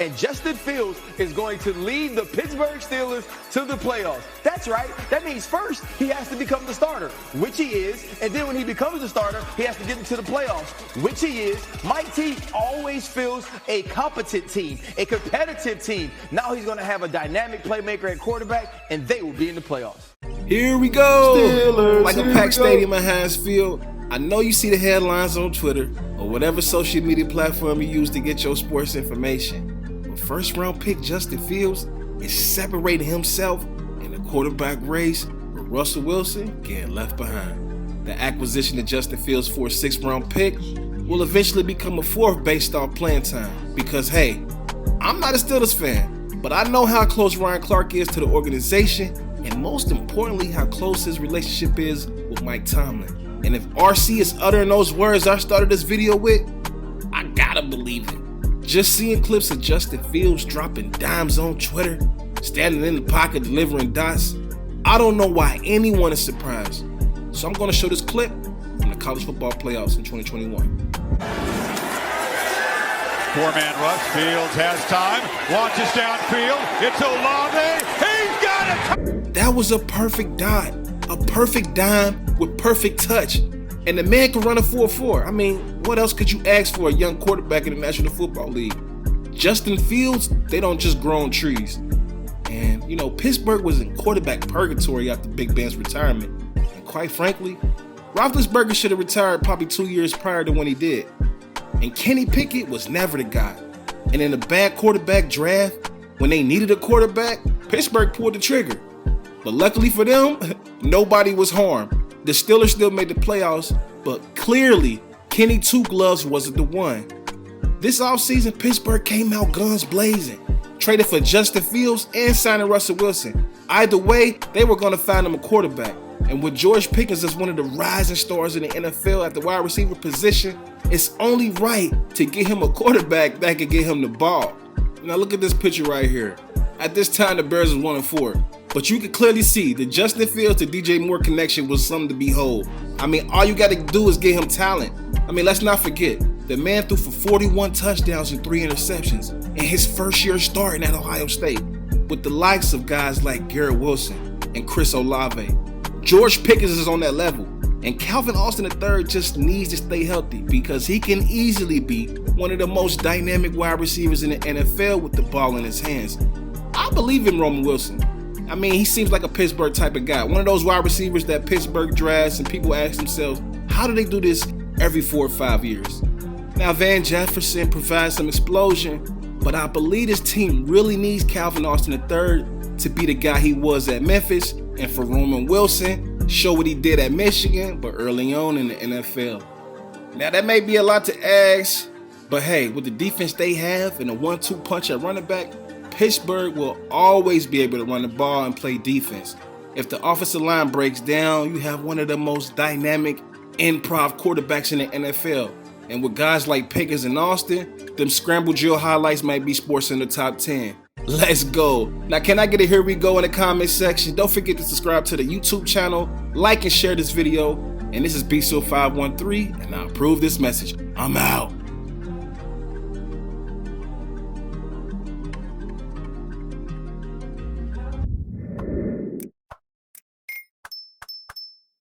and Justin Fields is going to lead the Pittsburgh Steelers to the playoffs. That's right. That means first he has to become the starter, which he is, and then when he becomes the starter, he has to get into the playoffs, which he is. Mike T always feels a competent team, a competitive team. Now he's going to have a dynamic playmaker at quarterback, and they will be in the playoffs. Here we go. Steelers, like a packed stadium at Heinz Field. I know you see the headlines on Twitter or whatever social media platform you use to get your sports information. But first round pick Justin Fields is separating himself in the quarterback race with Russell Wilson getting left behind. The acquisition of Justin Fields for a 6th round pick will eventually become a 4th based off playing time. Because hey, I'm not a Steelers fan, but I know how close Ryan Clark is to the organization, and most importantly, how close his relationship is with Mike Tomlin. And if RC is uttering those words I started this video with, I gotta believe it. Just seeing clips of Justin Fields dropping dimes on Twitter, standing in the pocket delivering dots, I don't know why anyone is surprised. So I'm gonna show this clip from the college football playoffs in 2021. 4-man rush, Fields has time, launches downfield, it's Olave, he's got it! That was a perfect dot, a perfect dime with perfect touch, and the man can run a 4.4. I mean, what else could you ask for a young quarterback in the National Football League? Justin Fields, they don't just grow on trees. And, you know, Pittsburgh was in quarterback purgatory after Big Ben's retirement. And quite frankly, Roethlisberger should have retired probably 2 years prior to when he did. And Kenny Pickett was never the guy. And in a bad quarterback draft, when they needed a quarterback, Pittsburgh pulled the trigger. But luckily for them, nobody was harmed. The Steelers still made the playoffs, but clearly, Kenny Two Gloves wasn't the one. This offseason, Pittsburgh came out guns blazing, traded for Justin Fields and signing Russell Wilson. Either way, they were going to find him a quarterback. And with George Pickens as one of the rising stars in the NFL at the wide receiver position, it's only right to get him a quarterback that can get him the ball. Now look at this picture right here. At this time, the Bears was 1-4. But you can clearly see the Justin Fields to DJ Moore connection was something to behold. I mean, all you got to do is get him talent. I mean, let's not forget, the man threw for 41 touchdowns and 3 interceptions in his first year starting at Ohio State, with the likes of guys like Garrett Wilson and Chris Olave. George Pickens is on that level, and Calvin Austin III just needs to stay healthy because he can easily be one of the most dynamic wide receivers in the NFL with the ball in his hands. I believe in Roman Wilson. I mean, he seems like a Pittsburgh type of guy. One of those wide receivers that Pittsburgh drafts and people ask themselves, how do they do this every 4 or 5 years? Now, Van Jefferson provides some explosion, but I believe this team really needs Calvin Austin III to be the guy he was at Memphis, and for Roman Wilson, show what he did at Michigan, but early on in the NFL. Now, that may be a lot to ask, but hey, with the defense they have and a 1-2 punch at running back, Pittsburgh will always be able to run the ball and play defense. If the offensive line breaks down, you have one of the most dynamic improv quarterbacks in the NFL. And with guys like Pickens and Austin, them scramble drill highlights might be sports in the top 10. Let's go. Now, can I get a here we go in the comment section? Don't forget to subscribe to the YouTube channel, like and share this video. And this is BSO513, and I approve this message. I'm out.